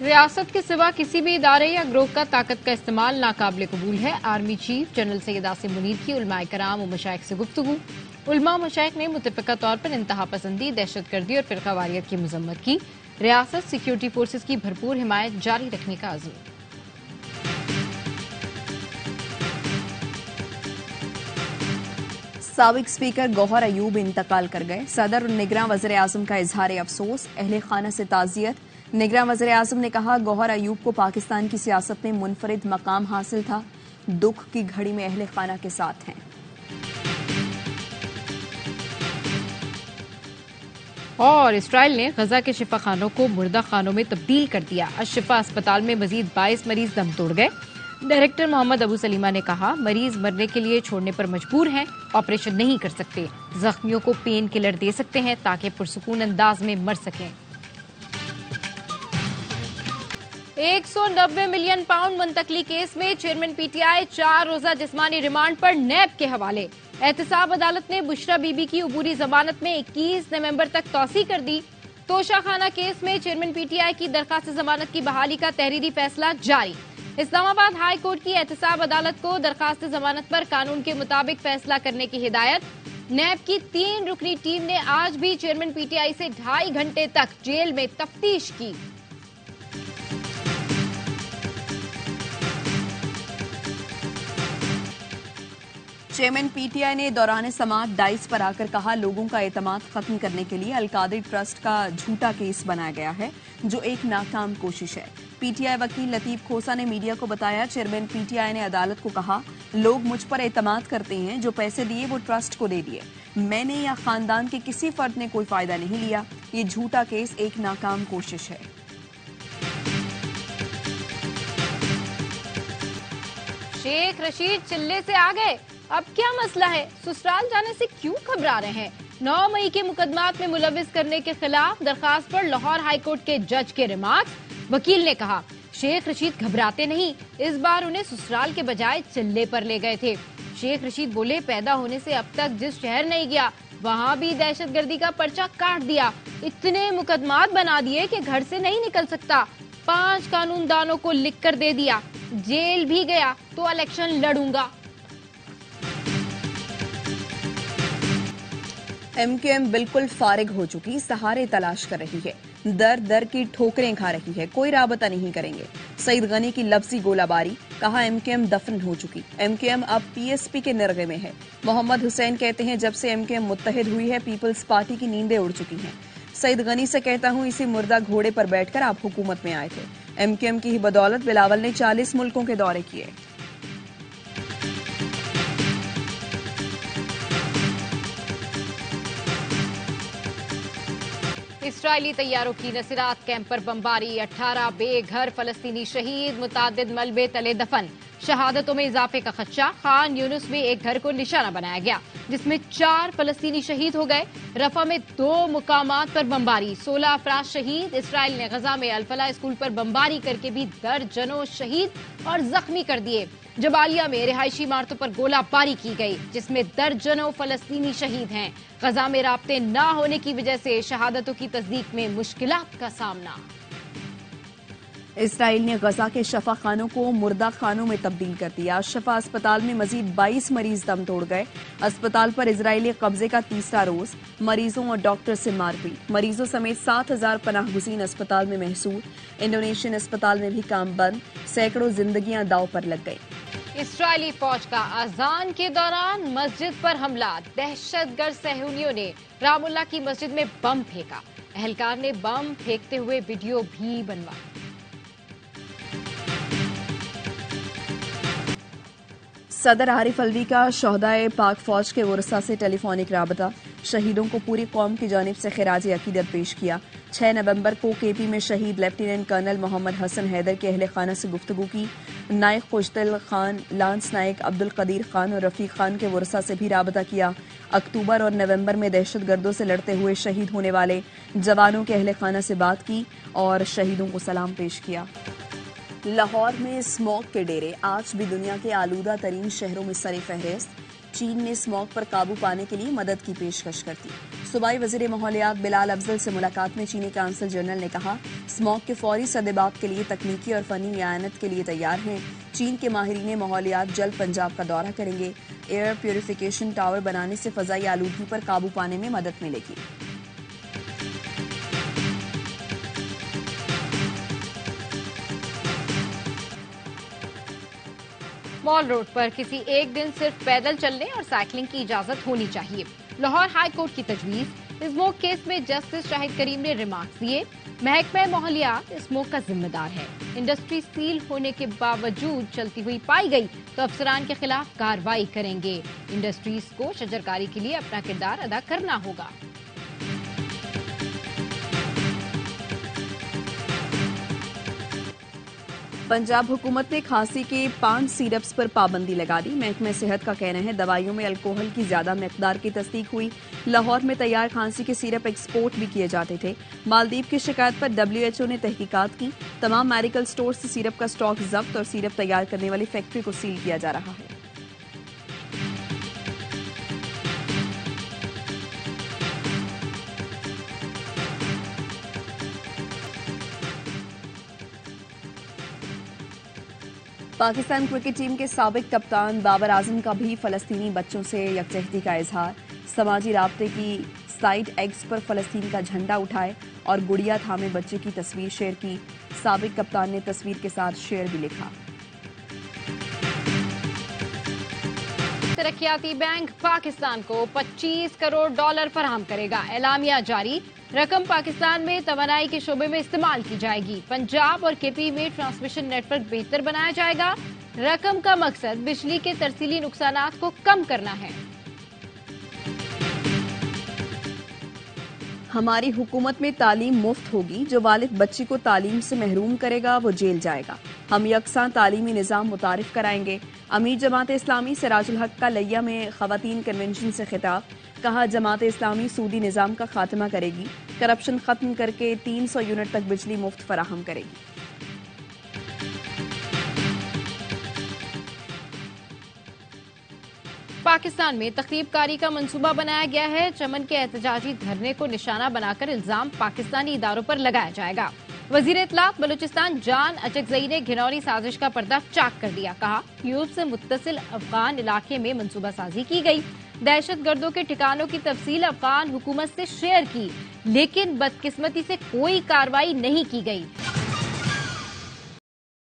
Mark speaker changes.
Speaker 1: रियासत के सिवा किसी भी इदारे या ग्रोह का ताकत का इस्तेमाल नाकाबिले कबूल है। Army chief general Syed Asim Munir की उलमाए कराम और मशाइख से गुफ्तगू। उलमा और मशाइख ने मुतफ़िका तौर पर इंतहा पसंदी, दहशतगर्दी और फिरकावारियत की मजम्मत की। रियासत सिक्योरिटी फोर्सेज की भरपूर हिमायत जारी रखने का अज़्म।
Speaker 2: साबिक स्पीकर गौहर अयूब इंतकाल कर गए। सदर और निगरां वज़ीर आज़म का इजहार अफसोस, अहले खाना से ताज़ियत। निगरां वज़ीर आज़म ने कहा, गौहर अयूब को पाकिस्तान की सियासत में मुनफरिद मकाम हासिल था। दुख की घड़ी में अहले खाना के साथ हैं।
Speaker 1: और इसराइल ने गजा के शिफा खानों को मुर्दा खानों में तब्दील कर दिया। अशिफा अस्पताल में मजीद 22 मरीज दम तोड़ गए। डायरेक्टर मोहम्मद अबू सलीमा ने कहा, मरीज मरने के लिए छोड़ने पर मजबूर हैं, ऑपरेशन नहीं कर सकते। जख्मियों को पेन किलर दे सकते हैं ताकि पुरसुकून अंदाज में मर सकें। 190 मिलियन पाउंड मुंतकली केस में चेयरमैन पीटीआई 4 रोजा जिस्मानी रिमांड पर नैब के हवाले। एहतसाब अदालत ने बुशरा बीबी की उबूरी जमानत में 21 नवंबर तक तौसी कर दी। तोशाखाना केस में चेयरमैन पीटीआई की दरखास्त जमानत की बहाली का तहरीरी फैसला जारी। इस्लामाबाद हाई कोर्ट की एहतसाब अदालत को दरखास्त जमानत पर कानून के मुताबिक फैसला करने की हिदायत। नैब की 3 रुकनी टीम ने आज भी चेयरमैन पीटीआई से 2.5 घंटे तक जेल में तफ्तीश की।
Speaker 2: चेयरमैन पीटीआई ने दौरान समाअत डाइस पर आकर कहा, लोगों का एतमाद खत्म करने के लिए अलकादरी ट्रस्ट का झूठा केस बनाया गया है, जो एक नाकाम कोशिश है। पीटीआई वकील लतीफ खोसा ने मीडिया को बताया, चेयरमैन पीटीआई ने अदालत को कहा, लोग मुझ पर एतमाद करते हैं, जो पैसे दिए वो ट्रस्ट को दे दिए। मैंने या खानदान के किसी फर्द ने कोई फायदा नहीं लिया। ये झूठा केस एक नाकाम कोशिश है।
Speaker 1: शेख रशीद चिल्ले से आ गए। अब क्या मसला है? ससुराल जाने से क्यों घबरा रहे हैं? 9 मई के मुकदमात में मुलविस करने के खिलाफ दरखास्त पर लाहौर हाईकोर्ट के जज के रिमार्क्स। वकील ने कहा, शेख रशीद घबराते नहीं, इस बार उन्हें ससुराल के बजाय चिल्ले पर ले गए थे। शेख रशीद बोले, पैदा होने से अब तक जिस शहर नहीं गया वहाँ भी दहशतगर्दी का पर्चा काट दिया। इतने मुकदमात बना दिए कि घर से नहीं निकल सकता। 5 कानूनदानों को लिख कर दे दिया, जेल भी गया तो इलेक्शन लड़ूंगा।
Speaker 2: एमकेएम बिल्कुल फारिग हो चुकी, सहारे तलाश कर रही है, दर दर की ठोकरें खा रही है, कोई राबता नहीं करेंगे। सईद गनी की लफ्जी गोलाबारी, कहा एमकेएम दफन हो चुकी। एमकेएम अब पीएसपी के निर्गे में है। मोहम्मद हुसैन कहते हैं, जब से एमकेएम मुत्तहिद हुई है, पीपल्स पार्टी की नींदें उड़ चुकी हैं। सईद गनी से कहता हूं, इसी मुर्दा घोड़े पर बैठकर आप हुकूमत में आए थे। एमकेएम की ही बदौलत बिलावल ने 40 मुल्कों के दौरे किए।
Speaker 1: इसराइली तैयारों की नसीरात कैंप पर बमबारी, 18 बेघर फलस्तीनी शहीद, मुतादिद मलबे तले दफन। शहादतों में इजाफे का खदशा। खान यूनुस में एक घर को निशाना बनाया गया जिसमें 4 फलस्तीनी शहीद हो गए। रफा में 2 मुकामात पर बमबारी, 16 अफराद शहीद। इसराइल ने गजा में अलफला स्कूल पर बमबारी करके भी दर्जनों शहीद और जख्मी कर दिए। जबालिया में रिहायशी इमारतों पर गोलाबारी की गई जिसमें दर्जनों फलस्तीनी शहीद हैं। गजा में राब्ते न होने की वजह से शहादतों की तस्दीक में मुश्किलात का सामना।
Speaker 2: इसराइल ने गजा के शफा खानों को मुर्दा खानों में तब्दील कर दिया। शफा अस्पताल में मजीद 22 मरीज दम तोड़ गए। अस्पताल पर इजरायली कब्जे का तीसरा रोज। मरीजों और डॉक्टर से मारपीट। मरीजों समेत 7,000 पनाहगुज़ीन अस्पताल में महसूर। इंडोनेशियन अस्पताल में भी काम बंद। सैकड़ों जिंदगियां दांव पर लग गई।
Speaker 1: इसराइली फौज का अजान के दौरान मस्जिद पर हमला। दहशतगर्द सहूनियों ने रामुल्ला की मस्जिद में बम फेंका। एहलकार ने बम फेंकते हुए वीडियो भी बनवाया।
Speaker 2: सदर आरिफ अलवी का शोहदाए पाक फौज के वरसा से टेलीफोनिक राबता। शहीदों को पूरी कौम की जानिब से खिराज अकीदत पेश किया। 6 नवंबर को केपी में शहीद लेफ्टिनेंट कर्नल मोहम्मद हसन हैदर के अहले खाना से गुफ्तगू की। नायक खुशदिल खान, लांस नायक अब्दुल कदीर खान और रफीक खान के वरसा से भी राबता किया। अक्टूबर और नवंबर में दहशतगर्दों से लड़ते हुए शहीद होने वाले जवानों के अहले खाना से बात की और शहीदों को सलाम पेश किया। लाहौर में स्मॉग के डेरे आज भी दुनिया के आलूदा तरीन शहरों में सरे फहरिस्त। चीन ने स्मॉग पर काबू पाने के लिए मदद की पेशकश कर दी। सूबाई वजीर माहौलियात बिलाल अफजल से मुलाकात में चीनी काउंसिल जनरल ने कहा, स्मॉग के फौरी सद्देबाब के लिए तकनीकी और फनी इआनत के लिए तैयार हैं। चीन के माहिरीन माहौलियात जल्द पंजाब का दौरा करेंगे। एयर प्यूरिफिकेशन टावर बनाने से फजाई आलूगी पर काबू पाने में मदद मिलेगी।
Speaker 1: मॉल रोड पर किसी एक दिन सिर्फ पैदल चलने और साइकिलिंग की इजाजत होनी चाहिए। लाहौर हाई कोर्ट की तजवीज। स्मोक केस में जस्टिस शाहिद करीम ने रिमार्क्स दिए। महकमा माहौलियात स्मोक का जिम्मेदार है। इंडस्ट्री सील होने के बावजूद चलती हुई पाई गई तो अफसरान के खिलाफ कार्रवाई करेंगे। इंडस्ट्रीज को शजरकारी के लिए अपना किरदार अदा करना होगा।
Speaker 2: पंजाब हुकूमत ने खांसी के 5 सिरप्स पर पाबंदी लगा दी। महकमा सेहत का कहना है दवाइयों में अल्कोहल की ज्यादा मिकदार की तस्दीक हुई। लाहौर में तैयार खांसी के सिरप एक्सपोर्ट भी किए जाते थे। मालदीव की शिकायत पर WHO ने तहकीकात की। तमाम मेडिकल स्टोर से सिरप का स्टॉक जब्त और सिरप तैयार करने वाली फैक्ट्री को सील किया जा रहा है। पाकिस्तान क्रिकेट टीम के साबिक कप्तान बाबर आजम का भी फलस्तीनी बच्चों से यकजहती का इजहार। समाजी राब्ते की साइट एक्स पर फलस्तीन का झंडा उठाए और गुड़िया थामे बच्चे की तस्वीर शेयर की। साबिक कप्तान ने तस्वीर के साथ शेयर भी लिखा।
Speaker 1: तरक्याती बैंक पाकिस्तान को $25 करोड़ फराहम करेगा। एलामिया जारी। रकम पाकिस्तान में तवानाई के शोबे में इस्तेमाल की जाएगी। पंजाब और केपी में ट्रांसमिशन नेटवर्क बेहतर बनाया जाएगा। रकम का मकसद बिजली के तरसीली नुकसानात को कम करना है।
Speaker 2: हमारी हुकूमत में तालीम मुफ्त होगी। जो वालिद बच्ची को तालीम से महरूम करेगा वो जेल जाएगा। हम यकसां तालीमी निज़ाम मुतारिफ कराएंगे। अमीर जमात इस्लामी सिराजुल हक का लिया में खवातीन कन्वेंशन से खिताब। कहा, जमात इस्लामी सूदी निज़ाम का खात्मा करेगी। करप्शन खत्म करके 300 यूनिट तक बिजली मुफ्त फराहम करेगी।
Speaker 1: पाकिस्तान में तखरीबकारी का मंसूबा बनाया गया है। चमन के एहतजाजी धरने को निशाना बनाकर इल्जाम पाकिस्तानी इदारों पर लगाया जाएगा। वजीर इत्तलात बलूचिस्तान जान अचकजई ने घिनौनी साजिश का पर्दा चाक कर दिया। कहा, यूरोप से मुत्तसिल अफगान इलाके में मंसूबा साजी की गई। दहशत गर्दों के ठिकानों की तफसील अफगान हुकूमत से शेयर की, लेकिन बदकिस्मती से कोई कार्रवाई नहीं की गई।